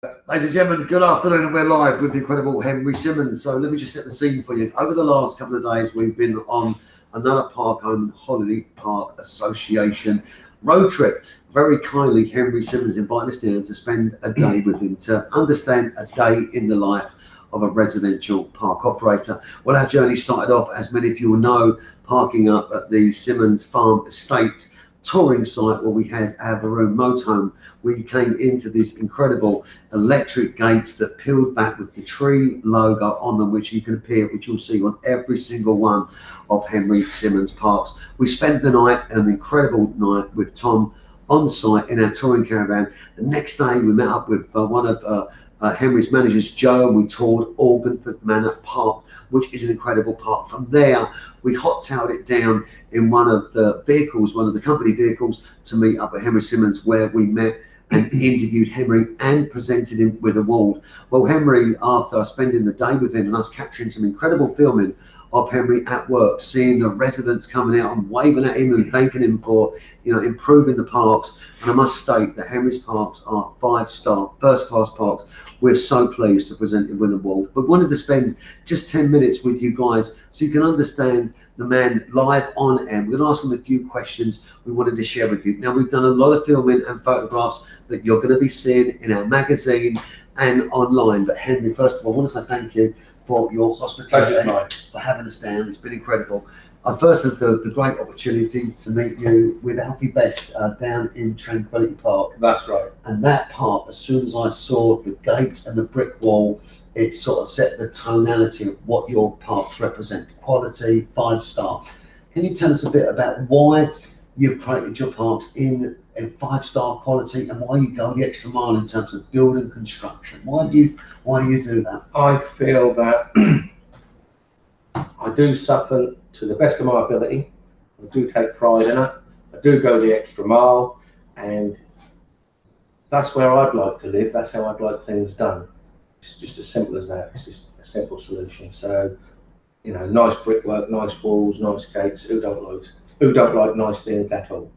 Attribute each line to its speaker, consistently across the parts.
Speaker 1: Ladies and gentlemen, good afternoon, and we're live with the incredible Henry Simmons. So let me just set the scene for you. Over the last couple of days, we've been on another park-owned Holiday Park Association road trip. Very kindly, Henry Simmons invited us down to spend a day with him to understand a day in the life of a residential park operator. Well, our journey started off, as many of you will know, parking up at the Simmons Farm Estate touring site where we had our Varun motorhome. We came into these incredible electric gates that peeled back with the tree logo on them, which you can appear, which you'll see on every single one of Henry Simmons parks. We spent the night, an incredible night, with Tom on site in our touring caravan. The next day we met up with one of Henry's managers, Joe, and we toured Organford Manor Park, which is an incredible park. From there, we hot-tailed it down in one of the vehicles, one of the company vehicles, to meet up at Henry Simmons, where we met and interviewed Henry and presented him with a award. Well, Henry, after spending the day with him and us capturing some incredible filming of Henry at work, seeing the residents coming out and waving at him and thanking him for, improving the parks. And I must state that Henry's parks are 5-star, first-class parks. We're so pleased to present him with an award. But wanted to spend just 10 minutes with you guys so you can understand the man live on air. We're going to ask him a few questions we wanted to share with you. Now, we've done a lot of filming and photographs that you're going to be seeing in our magazine and online. But Henry, first of all, I want to say thank you for your hospitality, for having us down. It's been incredible. I first had the great opportunity to meet you with Alfie Best down in Tranquility Park.
Speaker 2: That's right.
Speaker 1: And that park, as soon as I saw the gates and the brick wall, it sort of set the tonality of what your parks represent. Quality, 5-star. Can you tell us a bit about why you've created your parks in 5-star quality and why you go the extra mile in terms of building construction? Why do you do that?
Speaker 2: I feel that I do suffer to the best of my ability. I do take pride in it. I do go the extra mile, and that's where I'd like to live. That's how I'd like things done. It's just as simple as that. It's just a simple solution. So, nice brickwork, nice walls, nice gates. Who don't like nice things at all?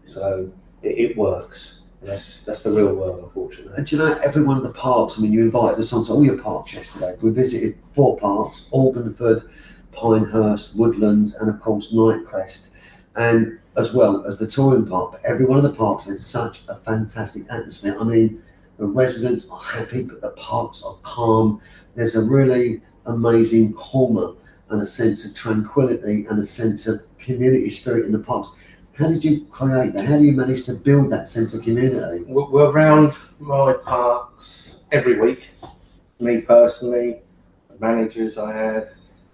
Speaker 2: So it works. That's the real world, unfortunately.
Speaker 1: And do you know, every one of the parks, I mean, you invited us onto all your parks yesterday. We visited 4 parks: Organford, Pinehurst, Woodlands, and of course Nightcrest, and as well as the touring park. But every one of the parks had such a fantastic atmosphere. I mean, the residents are happy, but the parks are calm. There's a really amazing calmer and a sense of tranquility and a sense of community spirit in the parks. How did you create that? How do you manage to build that sense of community?
Speaker 2: We're around my parks every week. Me personally, the managers I have.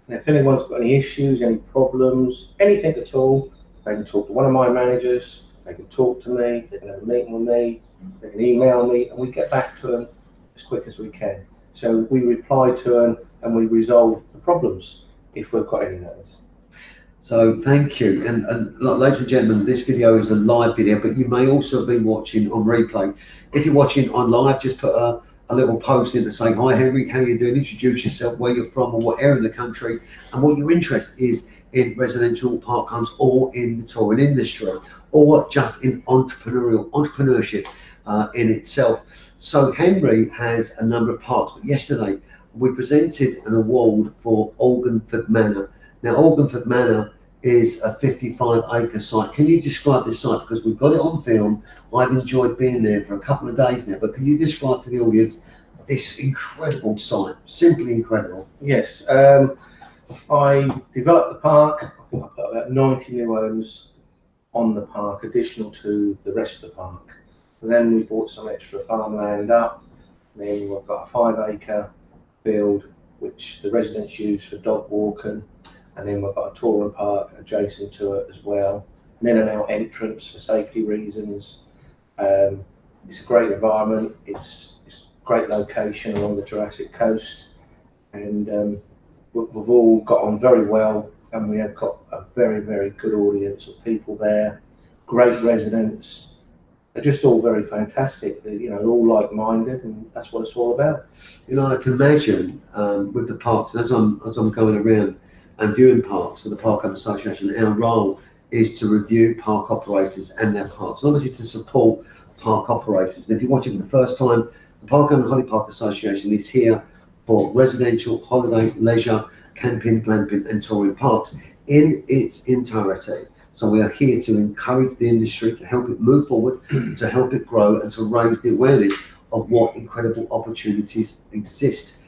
Speaker 2: And if anyone's got any issues, any problems, anything at all, they can talk to one of my managers. They can talk to me. They can have a meeting with me. They can email me, and we get back to them as quick as we can. So we reply to them and we resolve the problems if we've got any of those.
Speaker 1: So thank you, and ladies and gentlemen, this video is a live video, but you may also be watching on replay. If you're watching on live, just put a little post in to say, hi Henry, how you doing? Introduce yourself, where you're from or what area of the country, and what your interest is in residential park homes or in the touring industry, or just in entrepreneurship in itself. So Henry has a number of parks, but yesterday we presented an award for Organford Manor. Now, Organford Manor is a 55-acre site. Can you describe this site? Because we've got it on film. I've enjoyed being there for a couple of days now, but can you describe to the audience this incredible site? Simply incredible.
Speaker 2: Yes, I developed the park. I think I put about 90 new homes on the park, additional to the rest of the park. And then we bought some extra farmland up. Then we've got a 5-acre field, which the residents use for dog walking. And then we've got a touring park adjacent to it as well. An in and out entrance for safety reasons. It's a great environment. It's a great location along the Jurassic Coast. And we've all got on very well. And we have got a very, very good audience of people there. Great residents. They're just all very fantastic. They're all like-minded, and that's what it's all about.
Speaker 1: I can imagine with the parks, as I'm going around and viewing parks for the Park Home Association, our role is to review park operators and their parks, and obviously to support park operators. And if you're watching for the first time, The Park and Holiday Park Association is here for residential, holiday, leisure, camping, glamping and touring parks in its entirety. So we are here to encourage the industry, to help it move forward, to help it grow and to raise the awareness of what incredible opportunities exist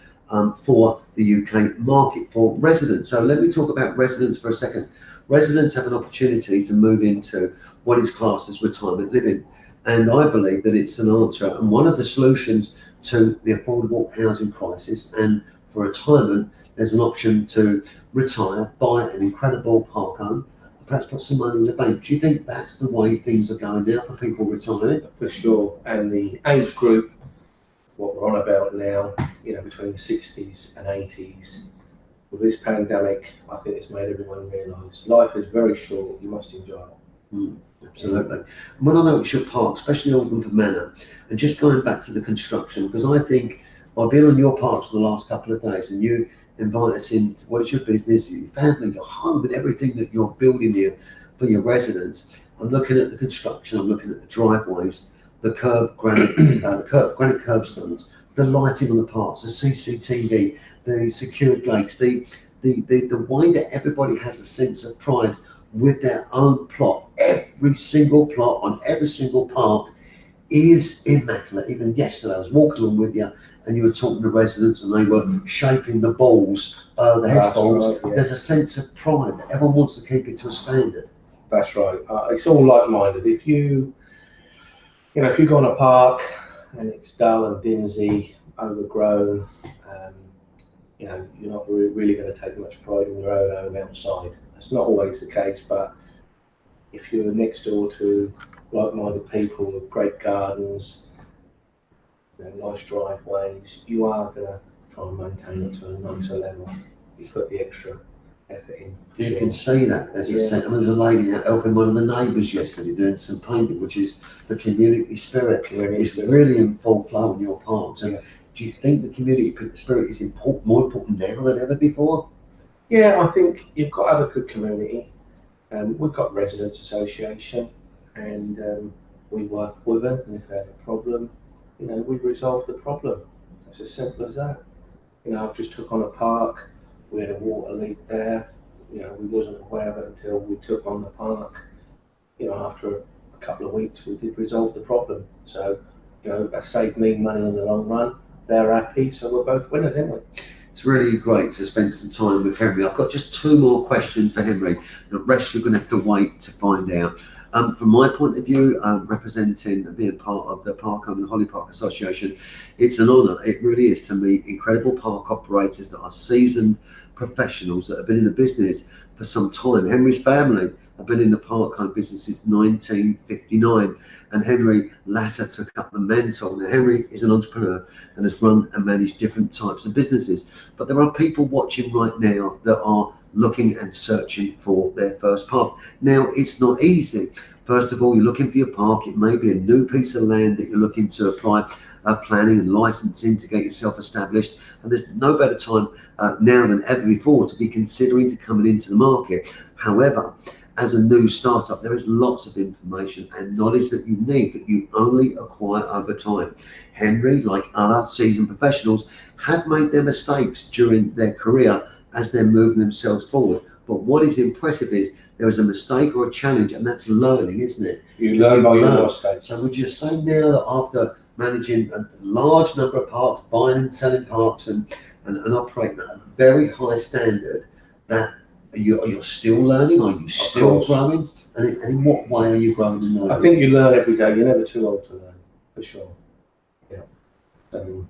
Speaker 1: for the UK market for residents. So let me talk about residents for a second. Residents have an opportunity to move into what is classed as retirement living. And I believe that it's an answer and one of the solutions to the affordable housing crisis. And for retirement, there's an option to retire, buy an incredible park home, perhaps put some money in the bank. Do you think that's the way things are going now for people retiring?
Speaker 2: For sure. And the age group, what we're on about now, between the 60s and 80s, with this pandemic, I think it's made everyone realise life is very short, you must enjoy it.
Speaker 1: Absolutely. And when I notice your park, especially Aldenford Manor, and just going back to the construction, because I think I've been on your parks for the last couple of days and you invite us in to what's your business, your family, your home, and everything that you're building here for your residents. I'm looking at the construction, I'm looking at the driveways, the granite curbstones, the lighting on the parks, the CCTV, the secured gates, the way that everybody has a sense of pride with their own plot. Every single plot on every single park is immaculate. Even yesterday I was walking along with you and you were talking to residents and they were shaping the balls, the hedge balls. Right, yeah. There's a sense of pride that everyone wants to keep it to a standard.
Speaker 2: That's right. It's all like-minded. If you go on a park and it's dull and dingy, overgrown, you're not really going to take much pride in your own home outside. That's not always the case, but if you're next door to like-minded people with great gardens, nice driveways, you are going to try and maintain it to a nicer level. You put the extra effort in.
Speaker 1: You can see that. There's a lady out helping one of the neighbours yesterday doing some painting, which is the community spirit. It's really in full flow in your parks. And do you think the community spirit is more important now than ever before?
Speaker 2: Yeah, I think you've got to have a good community. We've got residents association, and we work with them. And if they have a problem, we resolve the problem. It's as simple as that. I've just took on a park. We had a water leak there. We wasn't aware of it until we took on the park. After a couple of weeks, we did resolve the problem. So, that saved me money in the long run. They're happy, so we're both winners, aren't we?
Speaker 1: It's really great to spend some time with Henry. I've got just 2 more questions for Henry. The rest you're going to have to wait to find out. From my point of view, representing and being part of the Park and Holiday Park Association, it's an honour. It really is to meet incredible park operators that are seasoned professionals that have been in the business for some time. Henry's family have been in the park home business since 1959, and Henry latter took up the mantle. Now, Henry is an entrepreneur and has run and managed different types of businesses, but there are people watching right now that are looking and searching for their first park. Now, it's not easy. First of all, you're looking for your park. It may be a new piece of land that you're looking to apply planning and licensing to get yourself established, and there's no better time now than ever before to be considering to coming into the market. However, as a new startup, there is lots of information and knowledge that you need that you only acquire over time. Henry, like other seasoned professionals, have made their mistakes during their career as they're moving themselves forward. But what is impressive is there is a mistake or a challenge, and that's learning, isn't it?
Speaker 2: You learn by your mistakes.
Speaker 1: So would you say now that after managing a large number of parks, buying and selling parks and operating at a very high standard, that you're still learning? Are you still growing? And in what way are you growing and learning?
Speaker 2: I think you learn every day. You're never too old to learn, for sure. Yeah. So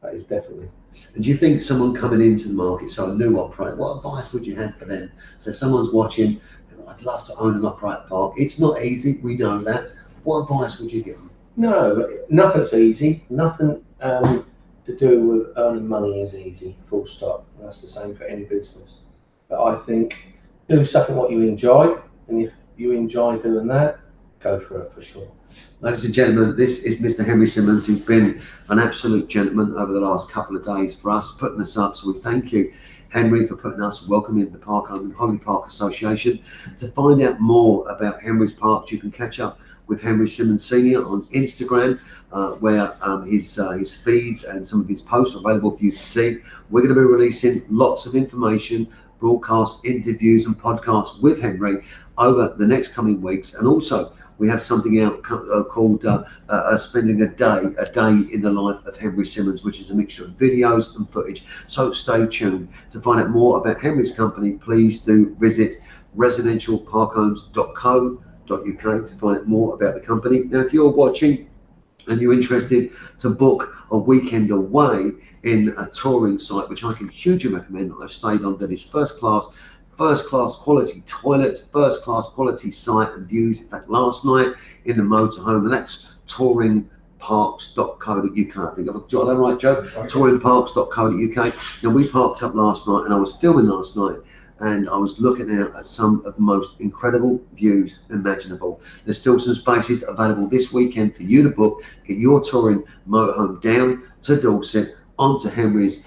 Speaker 2: that is definitely.
Speaker 1: And do you think someone coming into the market, so a new operator, what advice would you have for them? So if someone's watching, I'd love to own and operate a park. It's not easy, we know that. What advice would you give them?
Speaker 2: No, nothing's easy. Nothing to do with earning money is easy, full stop. That's the same for any business. But I think do something what you enjoy, and if you enjoy doing that, go for it for sure.
Speaker 1: Ladies and gentlemen, this is Mr. Henry Simmons, who's been an absolute gentleman over the last couple of days for us, putting us up. So we thank you, Henry, for putting us, welcoming the Park and Holiday Park Association. To find out more about Henry's Parks, you can catch up with Henry Simmons Senior on Instagram, where his feeds and some of his posts are available for you to see. We're going to be releasing lots of information, broadcasts, interviews and podcasts with Henry over the next coming weeks. And also we have something out called Spending a Day in the Life of Henry Simmons, which is a mixture of videos and footage. So stay tuned. To find out more about Henry's company, please do visit residentialparkhomes.co.uk to find out more about the company. Now, if you're watching and you're interested to book a weekend away in a touring site, which I can hugely recommend, I've stayed on, that is first class quality toilets, first class quality site and views. In fact, last night in the motorhome, and that's touringparks.co.uk. I think I've got that right, Joe? Okay. Touringparks.co.uk. Now, we parked up last night and I was filming last night, and I was looking out at some of the most incredible views imaginable. There's still some spaces available this weekend for you to book. Get your touring motorhome down to Dorset, onto Henry's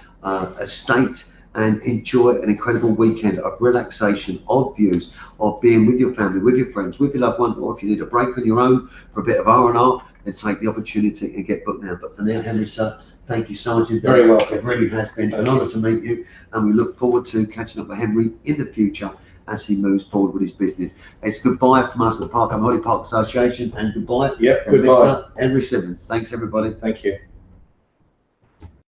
Speaker 1: estate, and enjoy an incredible weekend of relaxation, of views, of being with your family, with your friends, with your loved one, or if you need a break on your own for a bit of R&R, then take the opportunity and get booked now. But for now, Henry, sir, thank you so much.
Speaker 2: Very welcome.
Speaker 1: It really has been an honour to meet you, and we look forward to catching up with Henry in the future as he moves forward with his business. It's goodbye from us at the Parkham Holiday Park Association, and goodbye
Speaker 2: from
Speaker 1: Mr. Henry Simmons. Thanks, everybody.
Speaker 2: Thank you.